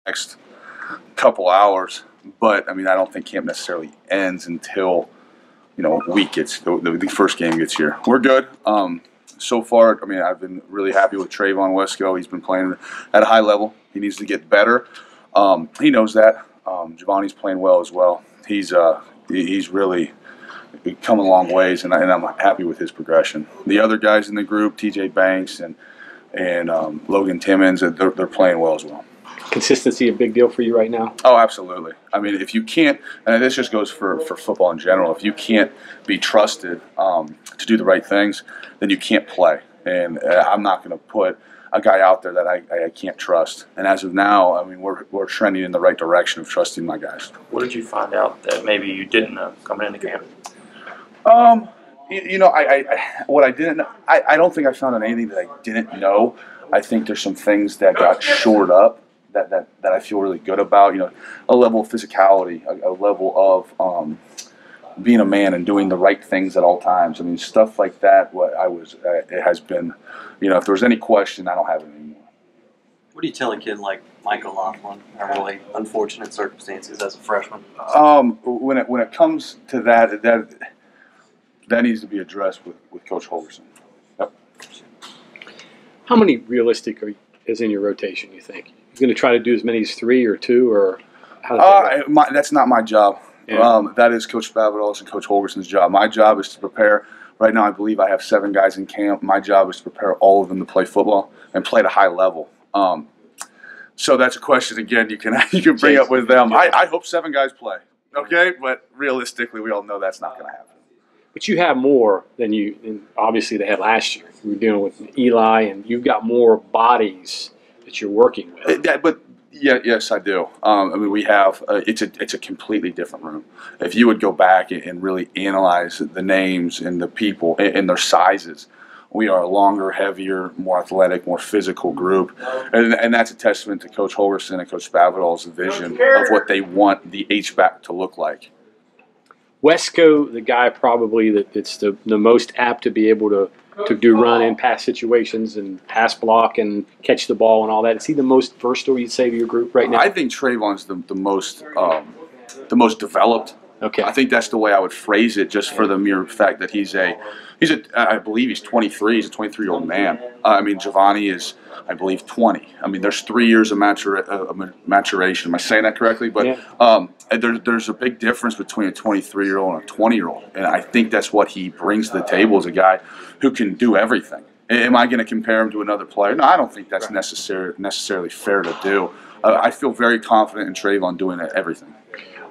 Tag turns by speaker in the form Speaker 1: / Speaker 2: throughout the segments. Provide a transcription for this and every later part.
Speaker 1: next couple hours. But I mean, I don't think camp necessarily ends until the first game gets here. We're good. So far, I mean, I've been really happy with Trayvon Wesco. He's been playing at a high level. He needs to get better. He knows that. Giovanni's playing well as well. He's really come a long ways, and I'm happy with his progression. The other guys in the group, TJ Banks and Logan Timmons, they're playing well as well.
Speaker 2: Consistency a big deal for you right now?
Speaker 1: Oh, absolutely. I mean, if you can't, and this just goes for football in general, if you can't be trusted to do the right things, then you can't play. And I'm not going to put a guy out there that I can't trust. And as of now, I mean, we're trending in the right direction of trusting my guys.
Speaker 3: What did you find out that maybe you didn't know coming into camp?
Speaker 1: What I didn't know, I don't think I found out anything that I didn't know. I think there's some things that got shored up that I feel really good about. A level of physicality, a level of being a man and doing the right things at all times. I mean, stuff like that. It has been, if there was any question, I don't have it anymore.
Speaker 4: What do you tell a kid like Michael Laughlin in really unfortunate circumstances as a freshman?
Speaker 1: When it comes to that needs to be addressed with Coach Holgerson. Yep.
Speaker 2: How many realistic is in your rotation, you think? You're going to try to do as many as 3 or 2, or how does that go?
Speaker 1: That's not my job.
Speaker 2: Yeah.
Speaker 1: That is Coach Spavital's and Coach Holgerson's job. My job is to prepare. Right now, I believe I have 7 guys in camp. My job is to prepare all of them to play football and play at a high level. So that's a question, again, you can bring up with them. I hope 7 guys play, okay? But realistically, we all know that's not going to happen.
Speaker 2: But you have more than obviously they had last year. You were dealing with Eli, and you've got more bodies that you're working with.
Speaker 1: Yes, I do. I mean, we have it's a completely different room. If you would go back and really analyze the names and the people and their sizes, we are a longer, heavier, more athletic, more physical group, and that's a testament to Coach Holgerson and Coach Spavital's vision of what they want the H-back to look like.
Speaker 2: Wesco, the guy probably that's the most apt to be able to do run and pass situations and pass block and catch the ball and all that. Is he the most versatile, you'd say, to your group right now?
Speaker 1: I think Trayvon's the most developed.
Speaker 2: Okay.
Speaker 1: I think that's the way I would phrase it, just for the mere fact that I believe he's 23. He's a 23-year-old man. I mean, Giovanni is, I believe, 20. I mean, there's 3 years of maturation. Am I saying that correctly? But
Speaker 2: yeah.
Speaker 1: There's a big difference between a 23-year-old and a 20-year-old, and I think that's what he brings to the table, as a guy who can do everything. Am I going to compare him to another player? No, I don't think that's necessarily fair to do. I feel very confident in Trayvon doing everything.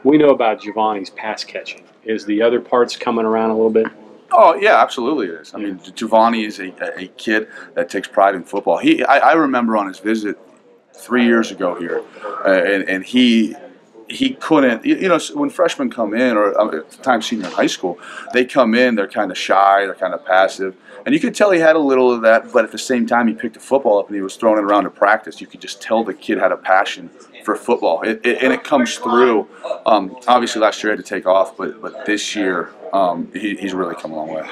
Speaker 2: We know about Giovanni's pass catching. Is the other parts coming around a little bit?
Speaker 1: Oh, yeah, absolutely it is. I mean, Giovanni is a kid that takes pride in football. I remember on his visit 3 years ago here, and he couldn't, when freshmen come in, or at the time senior in high school, they come in, they're kind of shy, they're kind of passive. And you could tell he had a little of that, but at the same time, he picked the football up and he was throwing it around to practice. You could just tell the kid had a passion for football. And it comes through. Obviously, last year he had to take off, but this year he's really come a long way.